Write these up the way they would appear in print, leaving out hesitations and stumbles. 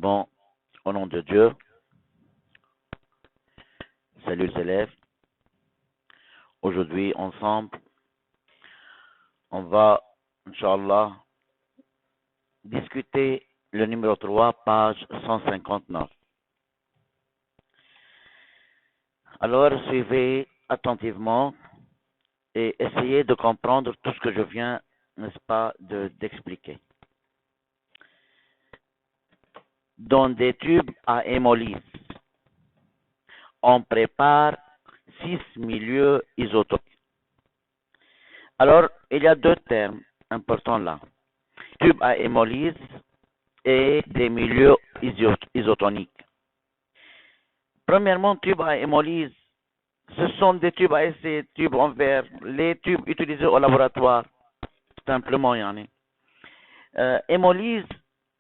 Bon, au nom de Dieu, salut les élèves. Aujourd'hui, ensemble, on va, Inch'Allah, discuter le numéro 3, page 159. Alors, suivez attentivement et essayez de comprendre tout ce que je viens, n'est-ce pas, d'expliquer. Dans des tubes à hémolyse, on prépare 6 milieux isotopiques. Alors, il y a deux termes importants là. Tubes à hémolyse et des milieux isotoniques. Premièrement, tubes à hémolyse, ce sont des tubes à essai, tubes en verre, les tubes utilisés au laboratoire, simplement, hémolyse,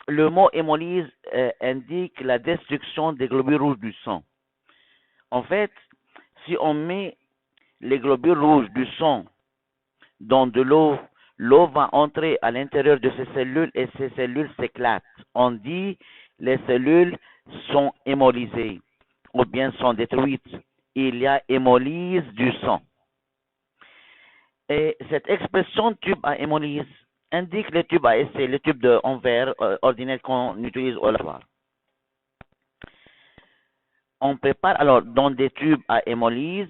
le mot hémolyse indique la destruction des globules rouges du sang. En fait, si on met les globules rouges du sang dans de l'eau, l'eau va entrer à l'intérieur de ces cellules et ces cellules s'éclatent. On dit les cellules sont hémolysées ou bien sont détruites. Il y a hémolyse du sang. Et cette expression tube à hémolyse indique les tubes à essai, les tubes en verre ordinaires qu'on utilise au laboratoire. On prépare alors dans des tubes à hémolyse,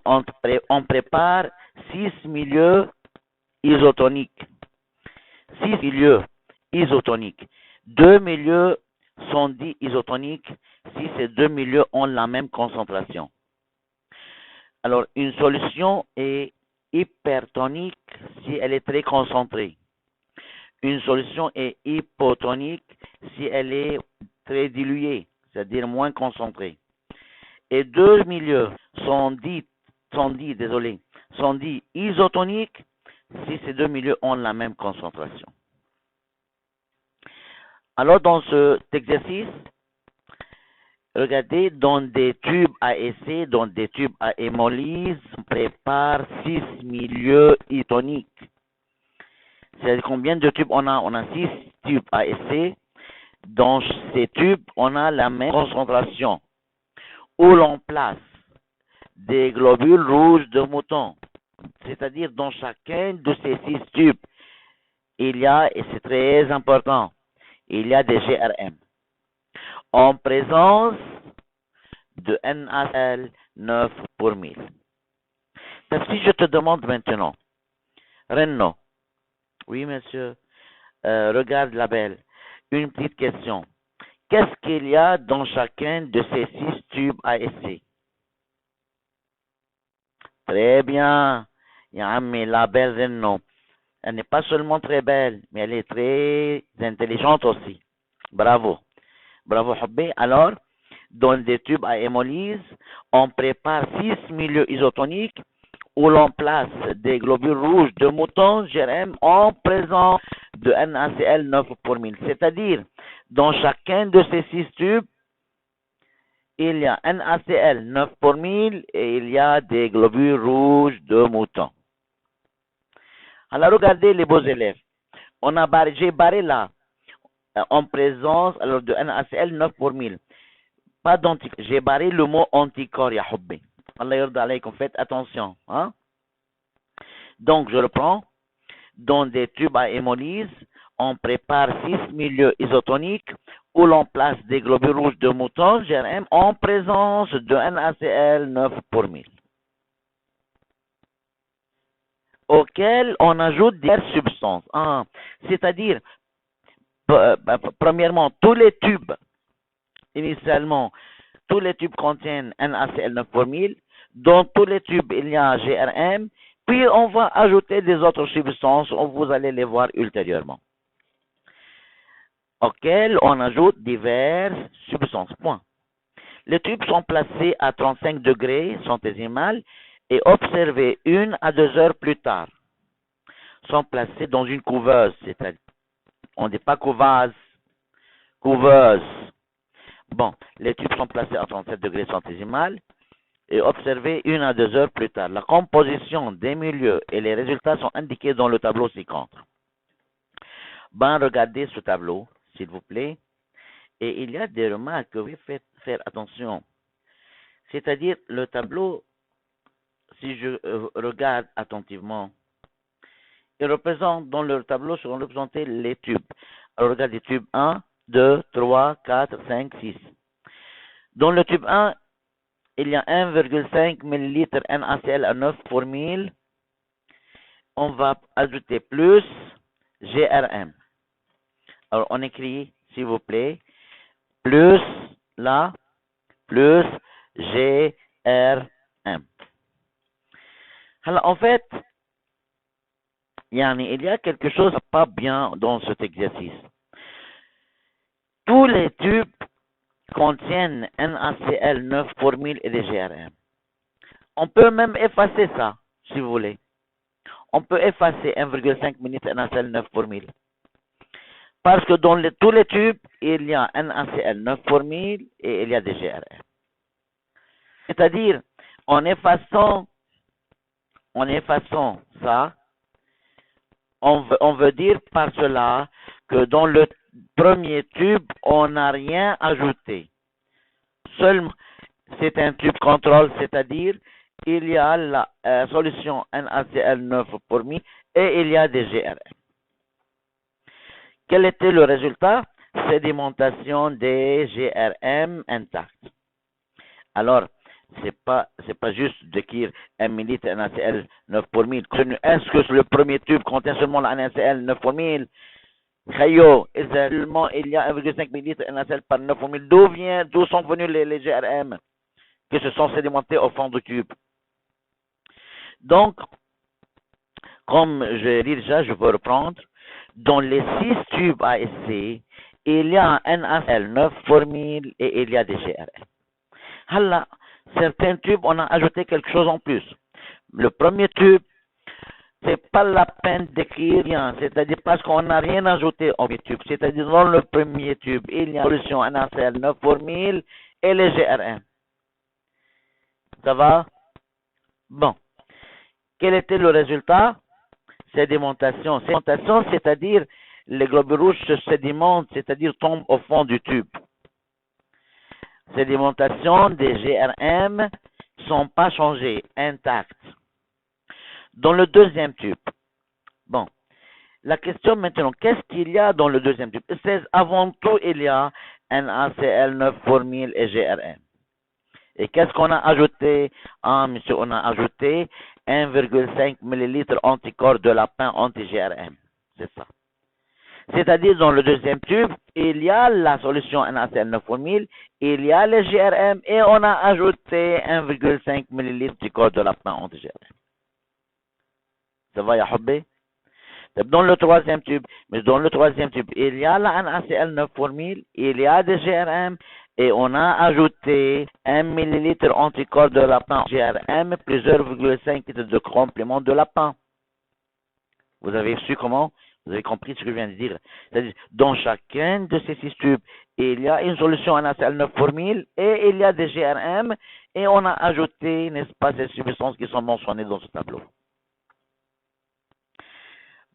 on prépare 6 milieux isotoniques. 6 milieux isotoniques. 2 milieux sont dits isotoniques si ces 2 milieux ont la même concentration. Alors, une solution est hypertonique si elle est très concentrée. Une solution est hypotonique si elle est très diluée, c'est-à-dire moins concentrée. Et 2 milieux sont dits isotoniques si ces 2 milieux ont la même concentration. Alors, dans cet exercice, regardez, dans des tubes à essai, dans des tubes à hémolyse, on prépare 6 milieux isotoniques. C'est combien de tubes on a? On a 6 tubes à essai. Dans ces tubes, on a la même concentration où l'on place des globules rouges de mouton. C'est-à-dire, dans chacun de ces 6 tubes, il y a, et c'est très important, il y a des GRM en présence de NaCl 9 pour 1000. Si je te demande maintenant, Renaud, oui monsieur, regarde la belle, une petite question. Qu'est-ce qu'il y a dans chacun de ces 6 tubes à essai? Très bien, mais la belle Renaud, elle n'est pas seulement très belle, mais elle est très intelligente aussi. Bravo. Bravo, Hobby. Alors, dans des tubes à hémolyse, on prépare 6 milieux isotoniques où l'on place des globules rouges de mouton GRM en présence de NaCl 9 pour 1000. C'est-à-dire, dans chacun de ces 6 tubes, il y a NaCl 9 pour 1000 et il y a des globules rouges de mouton. Alors, regardez les beaux élèves. J'ai barré là, en présence alors de NaCl 9 pour 1000. Pas d'anticorps. J'ai barré le mot anticorps, ya hubbi. Allah yarda alaykum, faites attention. Hein? Donc, je reprends. Dans des tubes à hémolyse, on prépare 6 milieux isotoniques où l'on place des globules rouges de mouton, GRM, en présence de NaCl 9 pour 1000. Auquel on ajoute des substances. C'est-à-dire, premièrement, tous les tubes, initialement, tous les tubes contiennent NaCl 9 pour 1000. Dans tous les tubes, il y a GRM. Puis, on va ajouter des autres substances. Vous allez les voir ultérieurement. Auxquelles on ajoute diverses substances. Point. Les tubes sont placés à 35 degrés centésimales et observés 1 à 2 heures plus tard. Sont placés dans une couveuse. C'est-à-dire, on ne dit pas couveuse, couveuse. Bon, les tubes sont placés à 37 degrés centésimales et observés 1 à 2 heures plus tard. La composition des milieux et les résultats sont indiqués dans le tableau ci-contre. Regardez ce tableau. s'il vous plaît. Et il y a des remarques que vous devez faire attention. C'est-à-dire, le tableau, si je regarde attentivement, il représente, dans le tableau seront représentés les tubes. Alors, regardez, tube 1, 2, 3, 4, 5, 6. Dans le tube 1, il y a 1,5 ml NaCl à 9 pour 1000. On va ajouter plus GRM. Alors, on écrit, s'il vous plaît, plus là, plus GRM. Alors, en fait, il y a quelque chose pas bien dans cet exercice. Tous les tubes contiennent NaCl 9 pour 1000 et des GRM. On peut même effacer ça, si vous voulez. On peut effacer 1,5 ml NaCl 9 pour 1000. Parce que dans tous les tubes, il y a NaCl 9 pour 1000 et il y a des GRM. C'est-à-dire, en effaçant ça, on veut dire par cela que dans le premier tube, on n'a rien ajouté. Seulement, c'est un tube contrôle, c'est-à-dire il y a la solution NaCl 9 pour 1000 et il y a des GRM. Quel était le résultat? Sédimentation des GRM intacts. Alors, c'est pas juste d'écrire 1 ml NaCl 9 pour 1000. Est-ce que le premier tube contient seulement la NaCl 9 pour 1000? Chayo, il y a 1,5 ml NaCl par 9 pour 1000. D'où sont venus les GRM qui se sont sédimentés au fond du tube? Donc, comme je l'ai déjà, je peux reprendre. Dans les 6 tubes ASC, il y a un NaCl 9 pour 1000 et il y a des GRM. Là, certains tubes, on a ajouté quelque chose en plus. Le premier tube, c'est pas la peine d'écrire rien, c'est-à-dire parce qu'on n'a rien ajouté au premier tube. C'est-à-dire dans le premier tube, il y a une solution NaCl 9 pour 1000 et les GRM. Ça va? Bon. Quel était le résultat? Sédimentation. Sédimentation, c'est-à-dire les globules rouges se sédimentent, c'est-à-dire tombent au fond du tube. Sédimentation des GRM ne sont pas changés, intacts. Dans le deuxième tube, bon, la question maintenant, qu'est-ce qu'il y a dans le deuxième tube? C'est avant tout, il y a NaCl 9 pour 1000 et GRM. Et qu'est-ce qu'on a ajouté? Ah, monsieur, on a ajouté 1,5 ml anticorps de lapin anti-GRM. C'est ça. C'est-à-dire, dans le deuxième tube, il y a la solution NaCl 9 pour 1000, il y a les GRM, et on a ajouté 1,5 ml anticorps de lapin anti-GRM. Ça va, ya hobby? Dans le troisième tube, il y a la NaCl 9 pour 1000, il y a des GRM, et on a ajouté 1 ml anticorps de lapin GRM plus 0,5 litres de complément de lapin. Vous avez su comment? Vous avez compris ce que je viens de dire. C'est-à-dire, dans chacun de ces 6 tubes, il y a une solution NaCl 9 pour 1000 et il y a des GRM, et on a ajouté, n'est-ce pas, ces substances qui sont mentionnées dans ce tableau.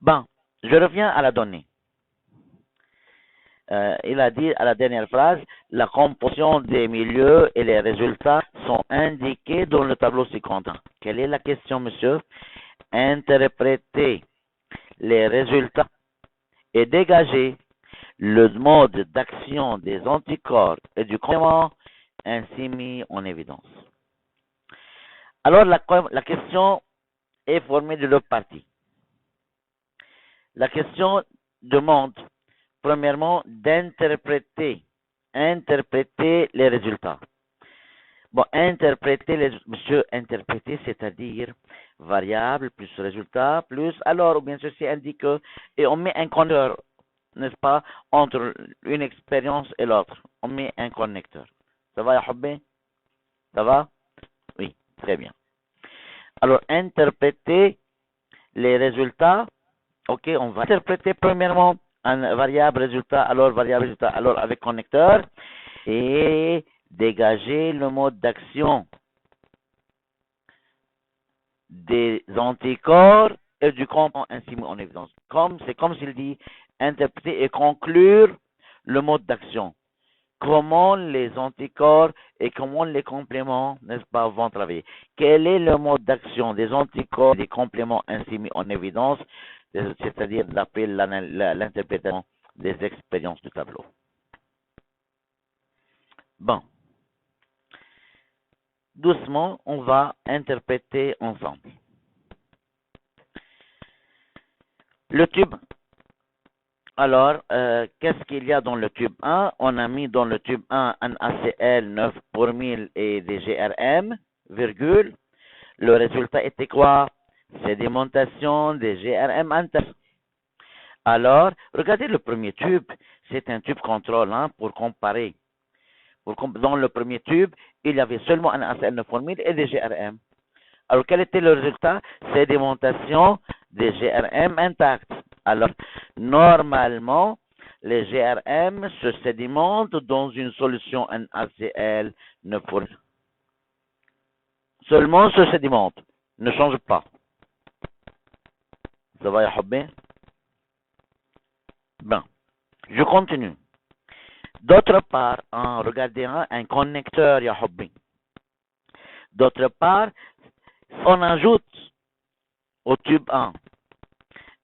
Bon, je reviens à la donnée. Il a dit à la dernière phrase, la composition des milieux et les résultats sont indiqués dans le tableau ci-contre. Quelle est la question, monsieur? Interpréter les résultats et dégager le mode d'action des anticorps et du complément ainsi mis en évidence. Alors, la question est formée de deux parties. La question demande premièrement, d'interpréter les résultats. Bon, monsieur, interpréter, c'est-à-dire variable plus résultat plus, alors, ou bien ceci indique que, et on met un connecteur, n'est-ce pas, entre une expérience et l'autre. On met un connecteur. Ça va, Yahobé? Ça va? Oui, très bien. Alors, interpréter les résultats. Ok, on va interpréter premièrement un variable résultat, alors avec connecteur, et dégager le mode d'action des anticorps et du complément ainsi mis en évidence. C'est comme s'il dit interpréter et conclure le mode d'action. Comment les anticorps et comment les compléments, n'est-ce pas, vont travailler. Quel est le mode d'action des anticorps et des compléments ainsi mis en évidence, c'est-à-dire d'après l'interprétation des expériences du tableau. Bon. Doucement, on va interpréter ensemble. Le tube. Alors, qu'est-ce qu'il y a dans le tube 1? On a mis dans le tube 1 un ACL 9 pour 1000 et des GRM, virgule. Le résultat était quoi? Sédimentation des GRM internes. Alors, regardez le premier tube. C'est un tube contrôle pour comparer. Dans le premier tube, il y avait seulement un ACL 9 pour 1000 et des GRM. Alors, quel était le résultat? Sédimentation des GRM intacts. Alors, normalement, les GRM se sédimentent dans une solution NaCl 9 pour 1000. Seulement se sédimentent, ne change pas. Ça va, Yahobé? Bon, je continue. D'autre part, regardez un connecteur, Yahobé. D'autre part, on ajoute au tube 1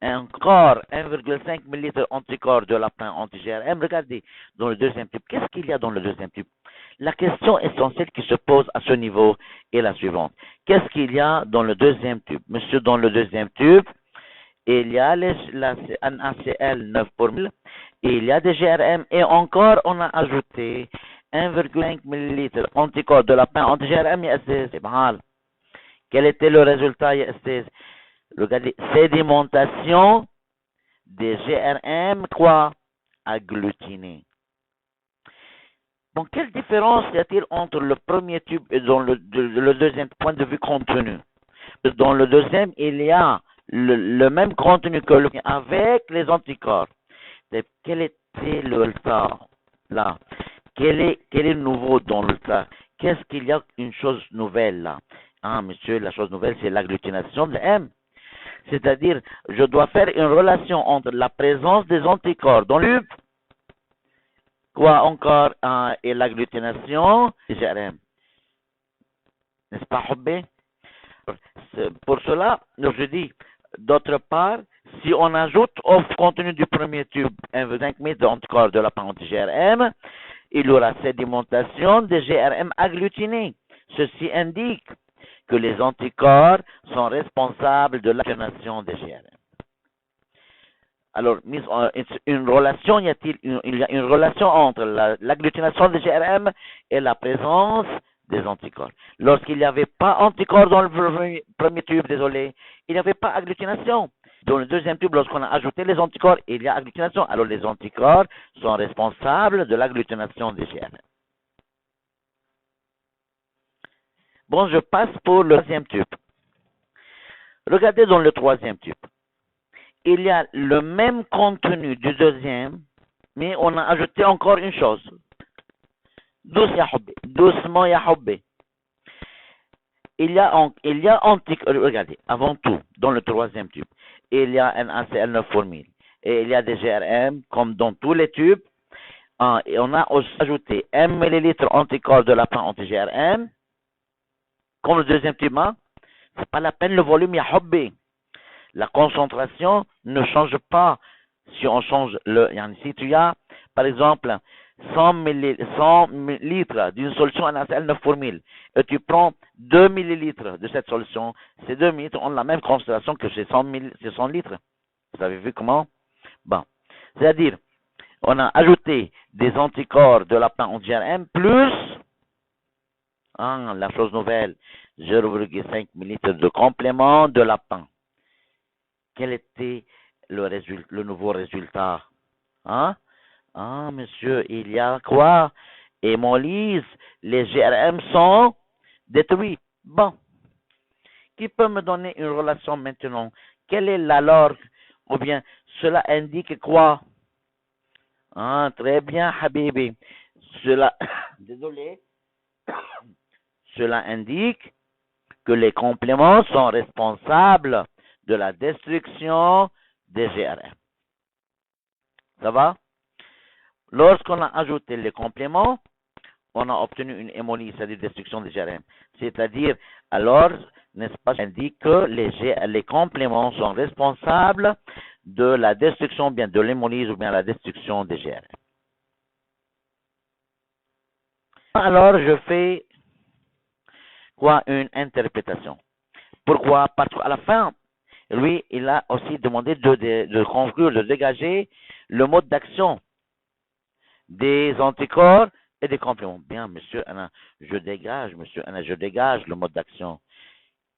encore 1,5 ml anticorps de lapin anti-GRM. Regardez, dans le deuxième tube, qu'est-ce qu'il y a dans le deuxième tube? La question essentielle qui se pose à ce niveau est la suivante. Qu'est-ce qu'il y a dans le deuxième tube? Monsieur, dans le deuxième tube, il y a un ACL 9 pour 1000, il y a des GRM, et encore, on a ajouté 1,5 ml anticorps de lapin anti-GRM ISS. Quel était le résultat ISS? Regardez, sédimentation des GRM, quoi? Agglutinés. Donc, quelle différence y a-t-il entre le premier tube et dans le deuxième point de vue contenu? Dans le deuxième, il y a le même contenu que le avec les anticorps. Quel était le résultat là? Quel est nouveau dans le cas? Qu'est-ce qu'il y a une chose nouvelle là? Monsieur, la chose nouvelle, c'est l'agglutination de M. C'est-à-dire, je dois faire une relation entre la présence des anticorps dans le quoi encore et l'agglutination des GRM. N'est-ce pas, Hobbé? Pour cela, je dis, d'autre part, si on ajoute au contenu du premier tube 1,5 m d'anticorps de la anti-GRM, il y aura sédimentation des GRM agglutinés. Ceci indique que les anticorps sont responsables de l'agglutination des GRM. Alors, une relation, il y a une relation entre l'agglutination des GRM et la présence des anticorps. Lorsqu'il n'y avait pas anticorps dans le premier tube, il n'y avait pas agglutination. Dans le deuxième tube, lorsqu'on a ajouté les anticorps, il y a agglutination. Alors, les anticorps sont responsables de l'agglutination des GRM. Bon, je passe pour le troisième tube. Regardez dans le troisième tube. Il y a le même contenu du deuxième, mais on a ajouté encore une chose. Doucement, Yahobé. Il y a anticorps. Regardez, avant tout, dans le troisième tube, il y a un ACL 9 pour 1000. Et il y a des GRM, comme dans tous les tubes. Et on a aussi ajouté 1 ml anticorps de lapin anti-GRM. Comme le deuxième tube, c'est pas la peine le volume, Yahobé. La concentration ne change pas si on change si tu as, par exemple, 100 litres d'une solution NaCl 9 pour 1000 et tu prends 2 millilitres de cette solution, ces 2 millilitres ont la même concentration que ces 100 litres. Vous avez vu comment? Bon. C'est-à-dire, on a ajouté des anticorps de lapin anti-GRM plus, la chose nouvelle, 0,5 millilitres de complément de lapin. Quel était le nouveau résultat? Monsieur, il y a quoi? Hémolyse, les GRM sont détruits. Bon. Qui peut me donner une relation maintenant? Quelle est la log? Ou bien, cela indique quoi? Très bien, Habibi. Désolé. Cela indique que les compléments sont responsables de la destruction des GRM. Ça va? lorsqu'on a ajouté les compléments, on a obtenu une hémolyse, c'est-à-dire destruction des GRM. C'est-à-dire, alors, n'est-ce pas, ça indique que les compléments sont responsables de la destruction, bien de l'hémolyse ou bien la destruction des GRM. Alors, je fais quoi? Une interprétation. Pourquoi? Parce qu'à la fin, lui, il a aussi demandé de conclure, de dégager le mode d'action des anticorps et des compléments. Bien, monsieur Anna, je dégage le mode d'action.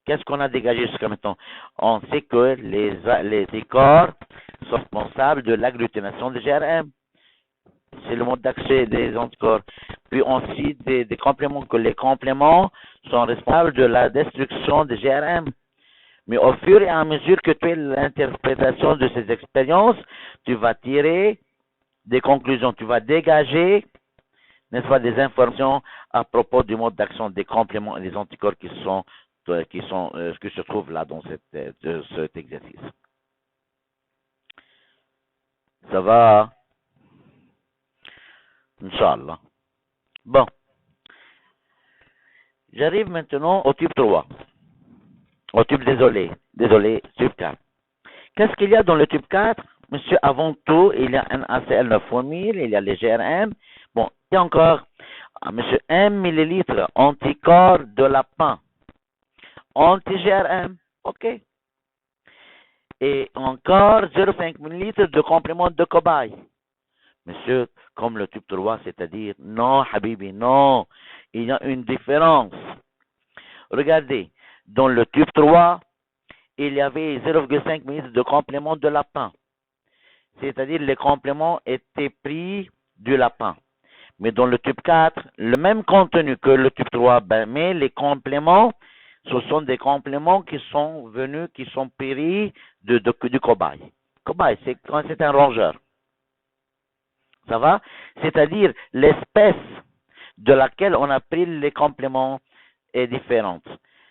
Qu'est-ce qu'on a dégagé jusqu'à maintenant? On sait que les anticorps sont responsables de l'agglutination des GRM. C'est le mode d'accès des anticorps. Puis on cite des compléments, que les compléments sont responsables de la destruction des GRM. Mais au fur et à mesure que tu fais l'interprétation de ces expériences, tu vas tirer des conclusions, tu vas dégager, n'est-ce pas, des informations à propos du mode d'action des compléments et des anticorps qui se trouvent là dans cet exercice. Ça va? Inch'Allah. Bon. J'arrive maintenant au type 3. Au type, désolé, type 4. Qu'est-ce qu'il y a dans le type 4? Monsieur, avant tout, il y a un ACL94000, il y a les GRM. Bon, il y a encore, monsieur, 1 millilitre anticorps de lapin. Anti-GRM, ok. Et encore 0,5 millilitres de complément de cobaye. Monsieur, comme le type 3, c'est-à-dire, non, Habibi, non. Il y a une différence. Regardez, dans le type 3, il y avait 0,5 ml de complément de lapin. C'est-à-dire les compléments étaient pris du lapin. Mais dans le type 4, le même contenu que le type 3, mais les compléments, ce sont des compléments qui sont venus, qui sont pris du cobaye. Cobaye, c'est un rongeur. Ça va? C'est-à-dire l'espèce de laquelle on a pris les compléments est différente.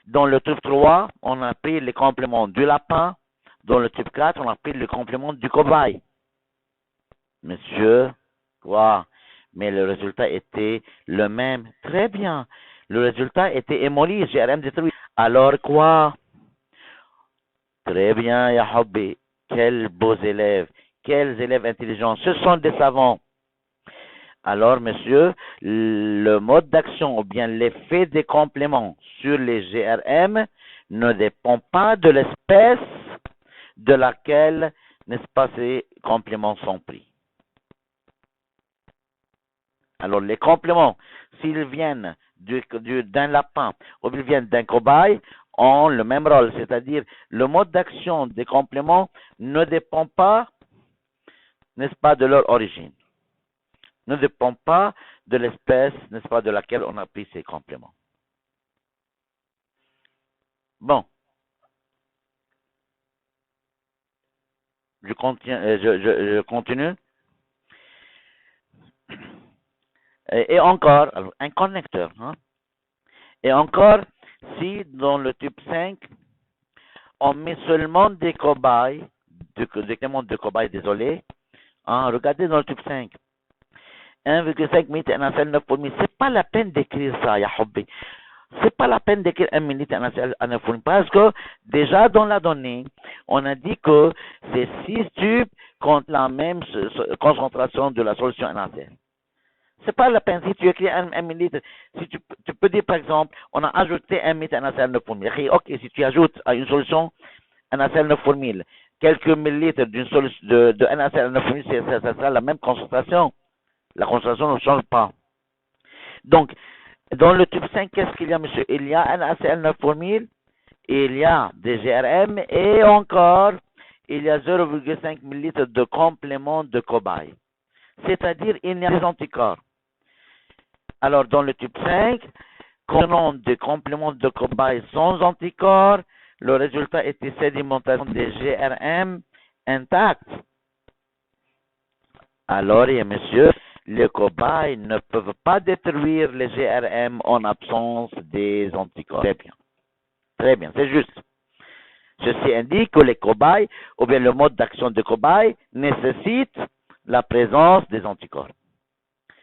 Dans le type 3, on a pris les compléments du lapin. Dans le type 4, on a pris les compléments du cobaye. Monsieur, quoi? Mais le résultat était le même. Très bien. Le résultat était hémolyse, GRM détruit. Alors quoi? Très bien, ya Hobby. Quels beaux élèves. Quels élèves intelligents. Ce sont des savants. Alors, monsieur, le mode d'action ou bien l'effet des compléments sur les GRM ne dépend pas de l'espèce de laquelle, n'est-ce pas, ces compléments sont pris. Alors, les compléments, s'ils viennent d'un lapin ou s'ils viennent d'un cobaye, ont le même rôle, c'est-à-dire le mode d'action des compléments ne dépend pas, n'est-ce pas, de leur origine. Ne dépend pas de l'espèce, n'est-ce pas, de laquelle on a pris ces compléments. Bon. Je continue. Et encore, alors, un connecteur. Hein? Et encore, si dans le type 5, on met seulement des cobayes, des compléments de cobayes, désolé. Hein? Regardez dans le type 5. 1,5 ml NaCl9 pour 1000. C'est pas la peine d'écrire ça, ya Hobby. C'est pas la peine d'écrire 1 ml NaCl9 pour 1000 parce que déjà dans la donnée, on a dit que c'est 6 tubes contre la même concentration de la solution NaCl. C'est pas la peine si tu écris 1 millilitre. Si tu peux dire par exemple, on a ajouté 1 ml NaCl9 pour 1000. Ok, si tu ajoutes à une solution NaCl9 pour 1000, quelques millilitres de NaCl9 pour 1000, ça sera la même concentration. La concentration ne change pas. Donc, dans le type 5, qu'est-ce qu'il y a, monsieur? Il y a un ACL9 pour 1000, il y a des GRM et encore, il y a 0,5 ml de complément de cobaye. C'est-à-dire, il y a des anticorps. Alors, dans le type 5, contenant des compléments de cobaye sans anticorps, le résultat était sédimentation des GRM intacts. Alors, monsieur, les cobayes ne peuvent pas détruire les GRM en absence des anticorps. Très bien, c'est juste. Ceci indique que les cobayes, ou bien le mode d'action des cobayes, nécessite la présence des anticorps.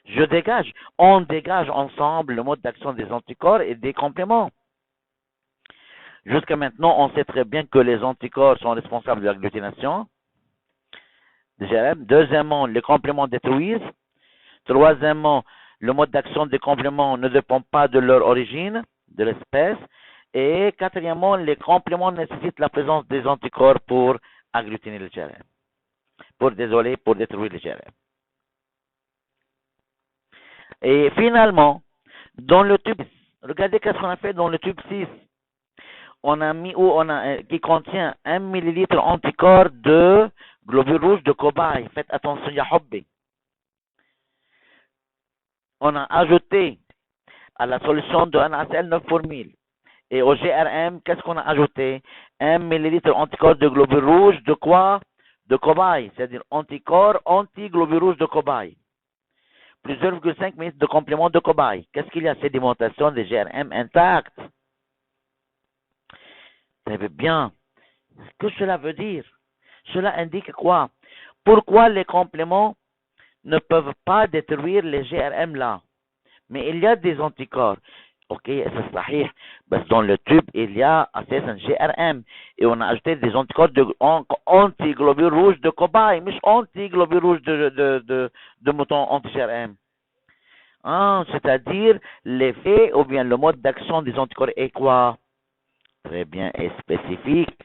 Je dégage. On dégage ensemble le mode d'action des anticorps et des compléments. Jusqu'à maintenant, on sait très bien que les anticorps sont responsables de l'agglutination des GRM. Deuxièmement, les compléments détruisent. Troisièmement, le mode d'action des compléments ne dépend pas de leur origine, de l'espèce. Et quatrièmement, les compléments nécessitent la présence des anticorps pour agglutiner le GRM. Pour détruire le GRM. Et finalement, dans le tube 6, regardez qu'est-ce qu'on a fait dans le tube 6. On a mis qui contient 1 millilitre anticorps de globules rouges de cobaye. Faites attention, ya hobby. On a ajouté à la solution de NaCl 9 pour 1000. Et au GRM, qu'est-ce qu'on a ajouté? 1 millilitre anticorps de globules rouges de quoi? De cobaye, c'est-à-dire anticorps anti-globules rouges de cobaye. Plus 0,5 ml de complément de cobaye. Qu'est-ce qu'il y a? Sédimentation des GRM intacts. Vous savez bien ce que cela veut dire. Cela indique quoi? Pourquoi les compléments ne peuvent pas détruire les GRM là? Mais il y a des anticorps. Ok, c'est sahih. Dans le tube, il y a un GRM. Et on a ajouté des anticorps anti-globules rouges de cobaye, mais anti-globules rouges de mouton anti-GRM. C'est-à-dire l'effet ou bien le mode d'action des anticorps est quoi? Très bien, et spécifique.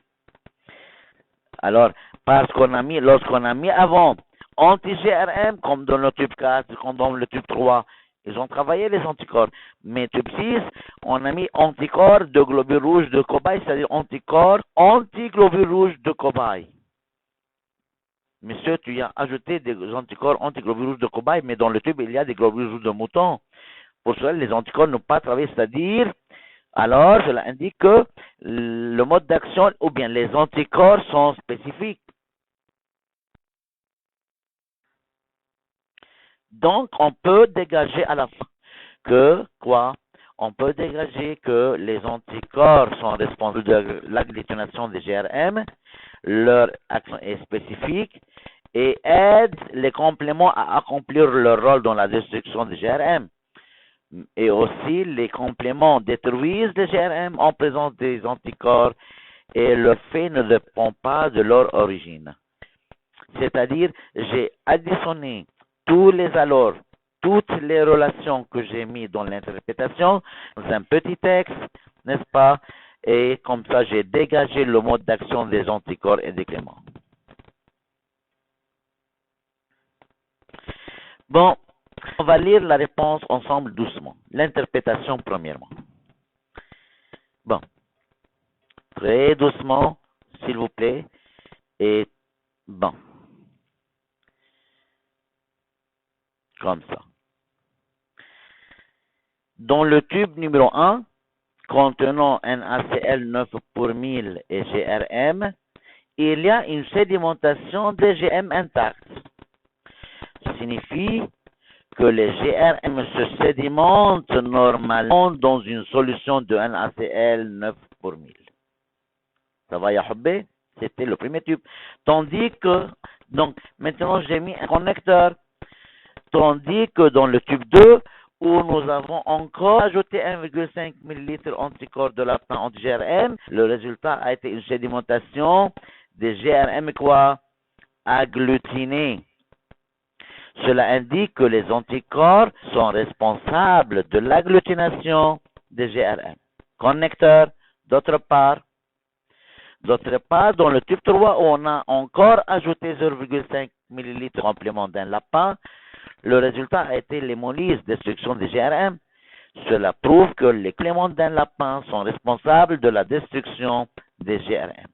Alors, lorsqu'on a mis avant anti-GRM, comme dans le tube 4, comme dans le tube 3, ils ont travaillé les anticorps. Mais tube 6, on a mis anticorps de globules rouges de cobaye, c'est-à-dire anticorps anti-globules rouges de cobaye. Monsieur, tu as ajouté des anticorps anti-globules rouges de cobaye, mais dans le tube, il y a des globules rouges de mouton. Pour cela, les anticorps n'ont pas travaillé, c'est-à-dire, alors, cela indique que le mode d'action, ou bien les anticorps sont spécifiques. Donc, on peut dégager à la fin que, quoi? On peut dégager que les anticorps sont responsables de l'agglutination des GRM, leur action est spécifique et aide les compléments à accomplir leur rôle dans la destruction des GRM. Et aussi, les compléments détruisent les GRM en présence des anticorps et le fait ne dépend pas de leur origine. C'est-à-dire, j'ai additionné toutes les relations que j'ai mises dans l'interprétation dans un petit texte, n'est-ce pas? Et comme ça, j'ai dégagé le mode d'action des anticorps et des compléments. Bon, on va lire la réponse ensemble doucement. L'interprétation premièrement. Bon, très doucement, s'il vous plaît. Et bon, comme ça. Dans le tube numéro 1, contenant NaCl 9 pour 1000 et GRM, il y a une sédimentation des GM intacts. Ça signifie que les GRM se sédimentent normalement dans une solution de NaCl 9 pour 1000. Ça va, Yahobé? C'était le premier tube. Tandis que, donc, maintenant j'ai mis un connecteur. Tandis que dans le tube 2, où nous avons encore ajouté 1,5 ml anticorps de lapin anti-GRM, le résultat a été une sédimentation des GRM quoi? Agglutinés. Cela indique que les anticorps sont responsables de l'agglutination des GRM. Connecteur, d'autre part, dans le tube 3, où on a encore ajouté 0,5 ml complément d'un lapin, le résultat a été l'hémolyse, destruction des GRM. Cela prouve que les compléments d'un lapin sont responsables de la destruction des GRM.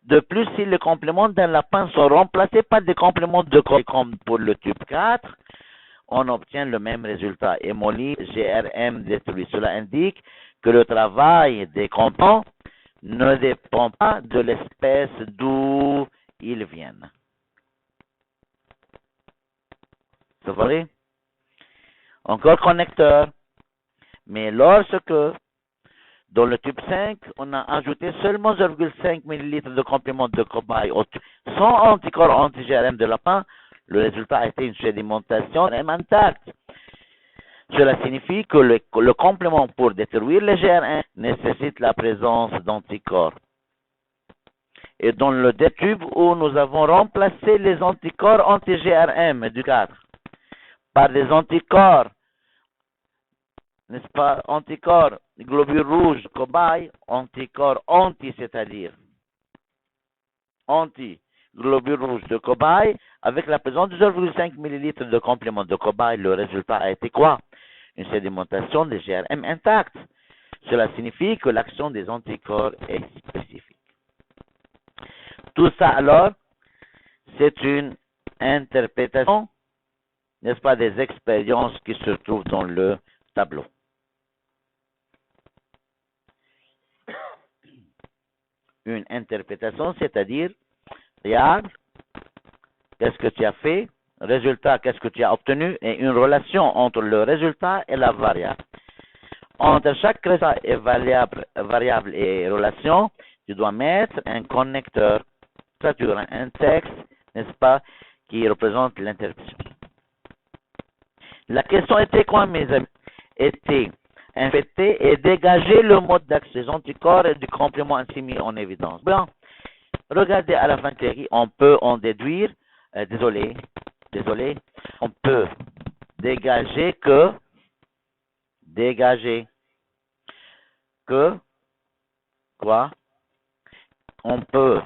De plus, si les compléments d'un lapin sont remplacés par des compléments de cobaye comme pour le tube 4, on obtient le même résultat. Hémolyse, GRM détruit. Cela indique que le travail des composants ne dépend pas de l'espèce d'où ils viennent. C'est vrai? Encore connecteur. Mais lorsque, dans le tube 5, on a ajouté seulement 0,5 ml de complément de cobaye sans anticorps anti-GRM de lapin, Le résultat a été une sédimentation intacte. Cela signifie que le complément pour détruire les GRM nécessite la présence d'anticorps. Et dans le D-tube où nous avons remplacé les anticorps anti-GRM du 4 par des anticorps, n'est-ce pas, anticorps globules rouges cobaye, anticorps anti, c'est-à-dire anti-globules rouges de cobaye, avec la présence de 0,5 ml de complément de cobaye, le résultat a été quoi? Une sédimentation des GRM intacte. Cela signifie que l'action des anticorps est spécifique. Tout ça, alors, c'est une interprétation, n'est-ce pas, des expériences qui se trouvent dans le tableau. Une interprétation, c'est-à-dire, regarde, qu'est-ce que tu as fait, résultat, qu'est-ce que tu as obtenu, et une relation entre le résultat et la variable. Entre chaque résultat et variable et relation, tu dois mettre un connecteur, structure, un texte, n'est-ce pas, qui représente l'interprétation. La question était quoi, mes amis? Était infecter et dégager le mode d'action des anticorps et du complément ainsi mis en évidence. Bon, regardez à la fin de série, on peut en déduire, désolé, on peut dégager que, quoi? On peut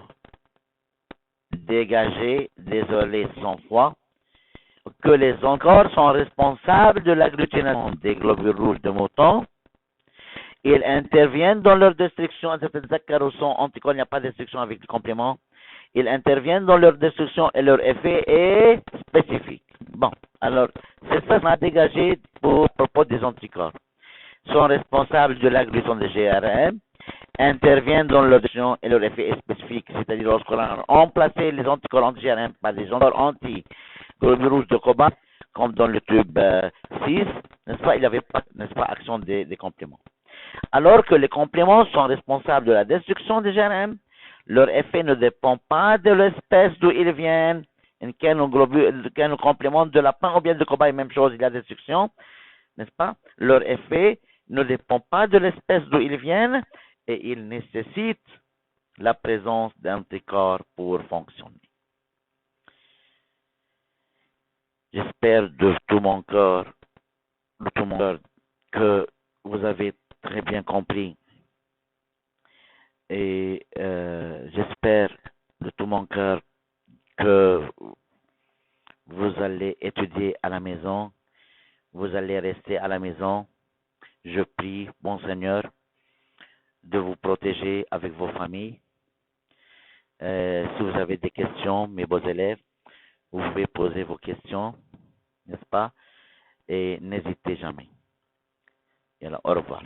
dégager, désolé, sans foi, que les anticorps sont responsables de l'agglutination des globules rouges de mouton. Ils interviennent dans leur destruction. Certains anticorps sont anticorps, il n'y a pas de destruction avec le complément. Ils interviennent dans leur destruction et leur effet est spécifique. Bon, alors, c'est ça qu'on a dégagé pour propos des anticorps. Sont responsables de l'agglutination des GRM, interviennent dans leur destruction et leur effet est spécifique. C'est-à-dire lorsqu'on a remplacé les anticorps anti-GRM par des anticorps anti-globules rouges de cobaye, comme dans le tube 6, n'est-ce pas, il n'y avait pas, n'est-ce pas, action des compléments. Alors que les compléments sont responsables de la destruction des GRM, leur effet ne dépend pas de l'espèce d'où ils viennent. Quel complément de lapin ou bien de cobaye, même chose, il y a destruction, n'est-ce pas? Leur effet ne dépend pas de l'espèce d'où ils viennent et ils nécessitent la présence d'anticorps pour fonctionner. J'espère de tout mon cœur que vous avez très bien compris. Et j'espère de tout mon cœur que vous allez étudier à la maison, vous allez rester à la maison. Je prie, bon Seigneur, de vous protéger avec vos familles. Si vous avez des questions, mes beaux élèves, vous pouvez poser vos questions, n'est-ce pas? Et n'hésitez jamais. Et alors, au revoir.